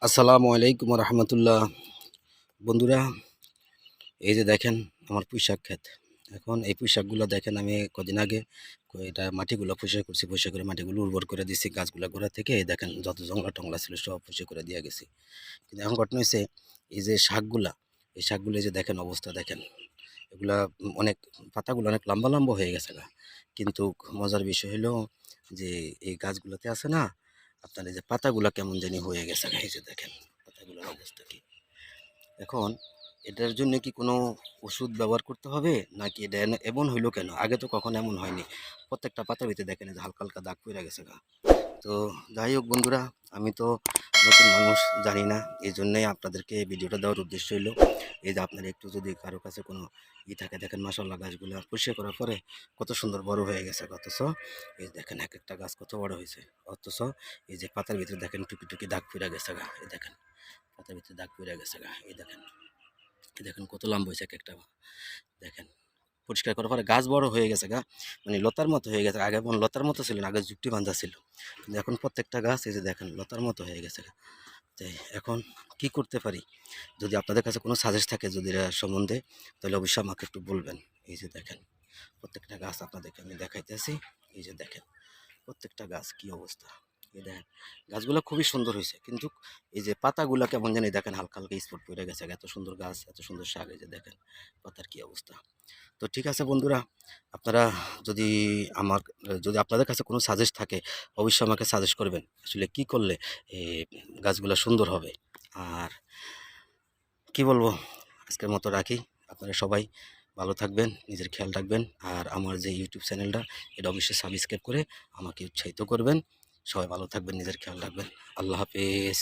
আসসালামু আলাইকুম রহমতুল্লাহ। বন্ধুরা, এই যে দেখেন আমার পুঁইশাক ক্ষেত। এখন এই পুঁইশাকগুলো দেখেন আমি কদিন আগে এটা মাটিগুলো পরিষ্কার করছি, পরিষ্কার করে মাটিগুলো উর্বর করে দিছি গাছগুলো গোড়া থেকে। এই দেখেন যত জংলা টংলা ছিল সব পরিষ্কার করে দিয়ে গেছি। কিন্তু এখন ঘটনা হয়েছে এই যে শাকগুলা, এই শাকগুলো এই যে দেখেন অবস্থা দেখেন, এগুলা অনেক পাতাগুলো অনেক লম্বা লম্বা হয়ে গেছে গা। কিন্তু মজার বিষয় হলো যে এই গাছগুলোতে আছে না আপনার এই যে পাতাগুলা কেমন জানি হয়ে গেছে গা। এই যে দেখেন পাতাগুলোর অবস্থা কি। এখন এটার জন্য কি কোনো ওষুধ ব্যবহার করতে হবে নাকি এটা এমন হইলো কেন? আগে তো কখনো এমন হয়নি। প্রত্যেকটা পাতার ভিতরে দেখেন এই যে হালকা হালকা দাগ পড়ে গেছে গা। তো যাই হোক বন্ধুরা, আমি তো নতুন মানুষ, জানি না। এই জন্যই আপনাদেরকে এই ভিডিওটা দেওয়ার উদ্দেশ্য হইলো এই যে আপনার একটু যদি কারো কাছে কোনো থাকে দেখেন মাশাআল্লাহ গাছগুলো পরিষ্কার করার পরে কত সুন্দর বড় হয়ে গেছে। অথচ এই দেখেন এক একটা গাছ কত বড় হয়েছে। অথচ এই যে পাতার ভিতরে দেখেন টুকি টুকি দাগ পড়ে গেছে গা। এই দেখেন পাতার ভিতরে দাগ পড়ে গেছে গা। এই দেখেন কত লম্বা হয়েছে এক একটা। দেখেন পরিষ্কার করার পরে গাছ বড় হয়ে গেছে গা, মানে লতার মতো হয়ে গেছে। আগে যেমন লতার মতো ছিল না, আগে যুক্তি বাঁধা ছিল, কিন্তু এখন প্রত্যেকটা গাছ এই যে দেখেন লতার মতো হয়ে গেছে গা। তাই এখন কি করতে পারি? যদি আপনাদের কাছে কোনো সাজেস্ট থাকে যদি এর সম্বন্ধে, তাহলে অবশ্যই আমাকে একটু বলবেন। এই যে দেখেন প্রত্যেকটা গাছ আপনাদেরকে আমি দেখাইতেছি। এই যে দেখেন প্রত্যেকটা গাছ কি অবস্থা। এই দেখেন গাছগুলো খুবই সুন্দর হয়েছে, কিন্তু এই যে পাতাগুলা কেমন জানি দেখেন হালকা হালকা স্পট পড়ে গেছে। এত সুন্দর গাছ, এত সুন্দর শাক, এই যে দেখেন পাতার কি অবস্থা। তো ঠিক আছে বন্ধুরা, আপনারা যদি আমার যদি আপনাদের কাছে কোনো সাজেস্ট থাকে অবশ্যই আমাকে সাজেস্ট করবেন আসলে কি করলে এই গাছগুলো সুন্দর হবে। আর কি বলবো, আজকের মতো রাখি। আপনারা সবাই ভালো থাকবেন, নিজের খেয়াল রাখবেন। আর আমার যে ইউটিউব চ্যানেলটা এটা অবশ্যই সাবস্ক্রাইব করে আমাকে উৎসাহিত করবেন। সবাই ভালো থাকবেন, নিজের খেয়াল রাখবেন। আল্লাহ হাফেজ।